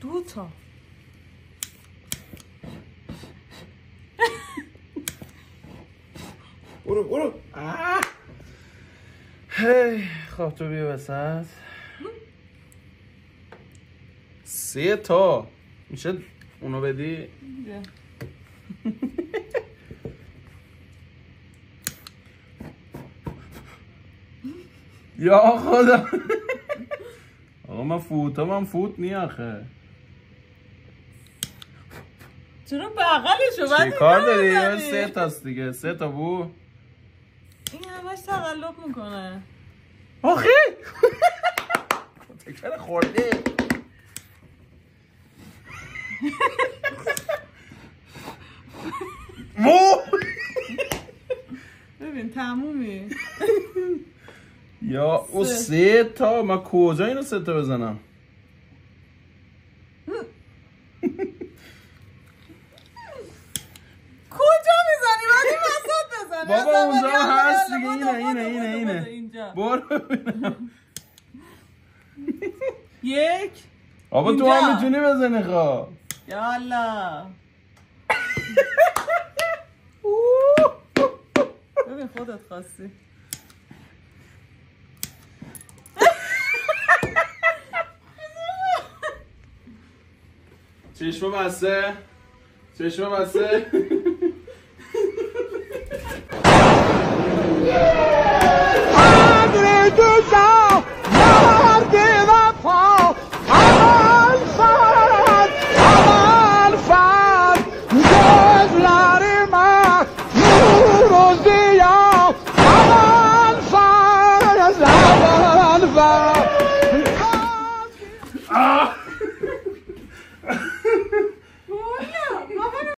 2 تا. برو هی خب تو بیا وسط. 3 تا میشه اونو بدی؟ یا خدا آقا من فوت نی آخه. چرا بغلشو چی کار داری؟ 3 تاست دیگه. 3 تا بو این همش تقلب میکنه آخه تکر خورده. ببین تمومی. یا او 3 تا. من کجا اینو 3 تا بزنم؟ کجا میزنی؟ من این وسط بزنی. بابا اونجا هست دیگه. اینه برو ببینم. 1 بابا تو هم میتونی بزنی خواه. یالا ببین خودت خواستی. چشم بسته